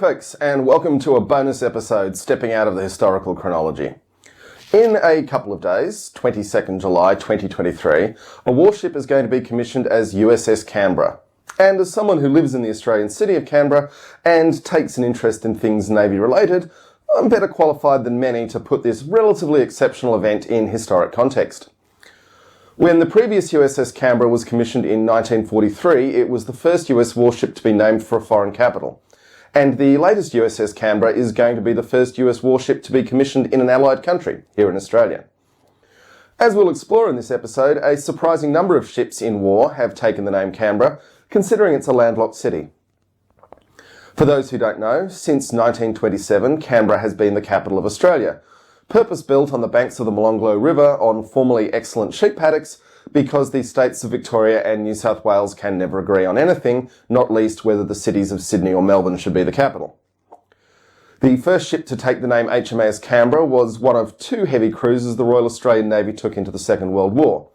folks, and welcome to a bonus episode stepping out of the historical chronology. In a couple of days, 22nd July 2023, a warship is going to be commissioned as USS Canberra. And as someone who lives in the Australian city of Canberra and takes an interest in things Navy related, I'm better qualified than many to put this relatively exceptional event in historic context. When the previous USS Canberra was commissioned in 1943, it was the first US warship to be named for a foreign capital. And the latest USS Canberra is going to be the first US warship to be commissioned in an allied country, here in Australia. As we'll explore in this episode, a surprising number of ships in war have taken the name Canberra, considering it's a landlocked city. For those who don't know, since 1927, Canberra has been the capital of Australia, purpose-built on the banks of the Molonglo River on formerly excellent sheep paddocks, because the states of Victoria and New South Wales can never agree on anything, not least whether the cities of Sydney or Melbourne should be the capital. The first ship to take the name HMAS Canberra was one of two heavy cruisers the Royal Australian Navy took into the Second World War.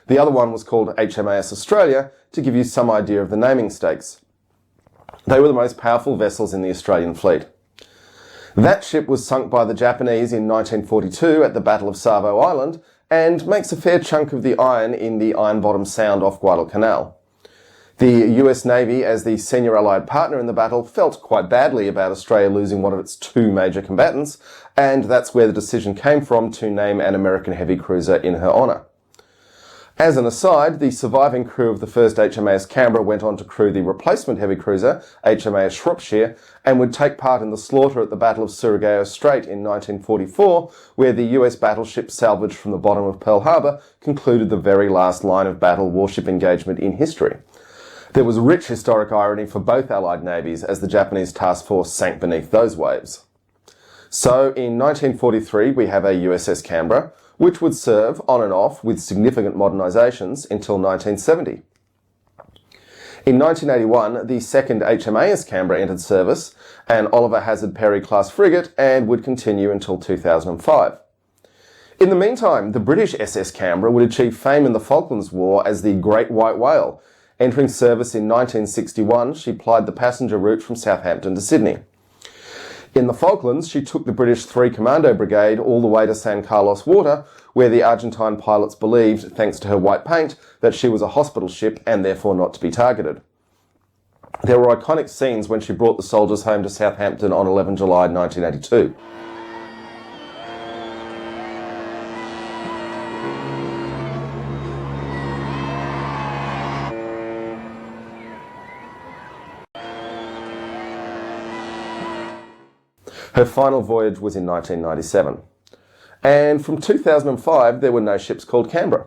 The other one was called HMAS Australia, to give you some idea of the naming stakes. They were the most powerful vessels in the Australian fleet. That ship was sunk by the Japanese in 1942 at the Battle of Savo Island, and makes a fair chunk of the iron in the Iron Bottom Sound off Guadalcanal. The US Navy, as the senior Allied partner in the battle, felt quite badly about Australia losing one of its two major combatants, and that's where the decision came from to name an American heavy cruiser in her honour. As an aside, the surviving crew of the first HMAS Canberra went on to crew the replacement heavy cruiser, HMAS Shropshire, and would take part in the slaughter at the Battle of Surigao Strait in 1944, where the US battleship salvaged from the bottom of Pearl Harbor concluded the very last line of battle warship engagement in history. There was rich historic irony for both Allied navies as the Japanese task force sank beneath those waves. So, in 1943, we have a USS Canberra, which would serve on and off with significant modernisations until 1970. In 1981, the second HMAS Canberra entered service, an Oliver Hazard Perry class frigate, and would continue until 2005. In the meantime, the British SS Canberra would achieve fame in the Falklands War as the Great White Whale. Entering service in 1961, she plied the passenger route from Southampton to Sydney. In the Falklands, she took the British 3 Commando Brigade all the way to San Carlos Water, where the Argentine pilots believed, thanks to her white paint, that she was a hospital ship and therefore not to be targeted. There were iconic scenes when she brought the soldiers home to Southampton on 11 July 1982. Her final voyage was in 1997. And from 2005, there were no ships called Canberra.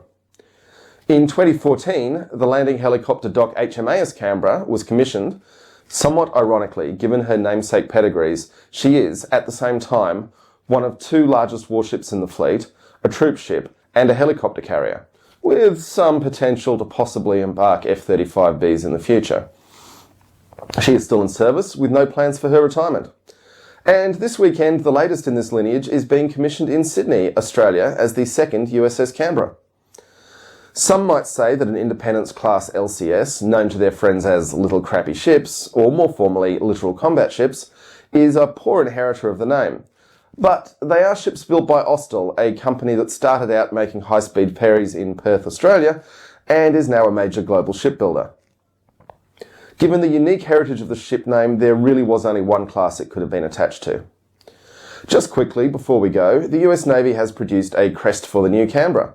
In 2014, the landing helicopter dock HMAS Canberra was commissioned. Somewhat ironically, given her namesake pedigrees, she is, at the same time, one of two largest warships in the fleet, a troop ship, and a helicopter carrier, with some potential to possibly embark F-35Bs in the future. She is still in service, with no plans for her retirement. And this weekend, the latest in this lineage is being commissioned in Sydney, Australia, as the second USS Canberra. Some might say that an Independence-class LCS, known to their friends as little crappy ships, or more formally, littoral combat ships, is a poor inheritor of the name. But they are ships built by Austal, a company that started out making high-speed ferries in Perth, Australia, and is now a major global shipbuilder. Given the unique heritage of the ship name, there really was only one class it could have been attached to. Just quickly, before we go, the US Navy has produced a crest for the new Canberra.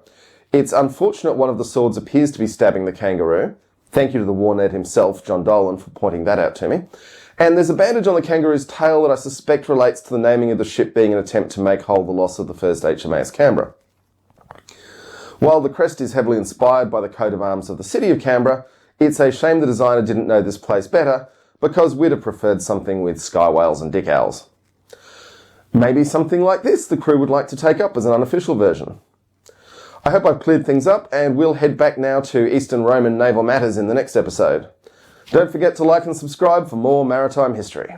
It's unfortunate one of the swords appears to be stabbing the kangaroo. Thank you to the war nerd himself, John Dolan, for pointing that out to me. And there's a bandage on the kangaroo's tail that I suspect relates to the naming of the ship being an attempt to make whole the loss of the first HMAS Canberra. While the crest is heavily inspired by the coat of arms of the city of Canberra, it's a shame the designer didn't know this place better, because we'd have preferred something with sky whales and dick owls. Maybe something like this the crew would like to take up as an unofficial version. I hope I've cleared things up, and we'll head back now to Eastern Roman naval matters in the next episode. Don't forget to like and subscribe for more maritime history.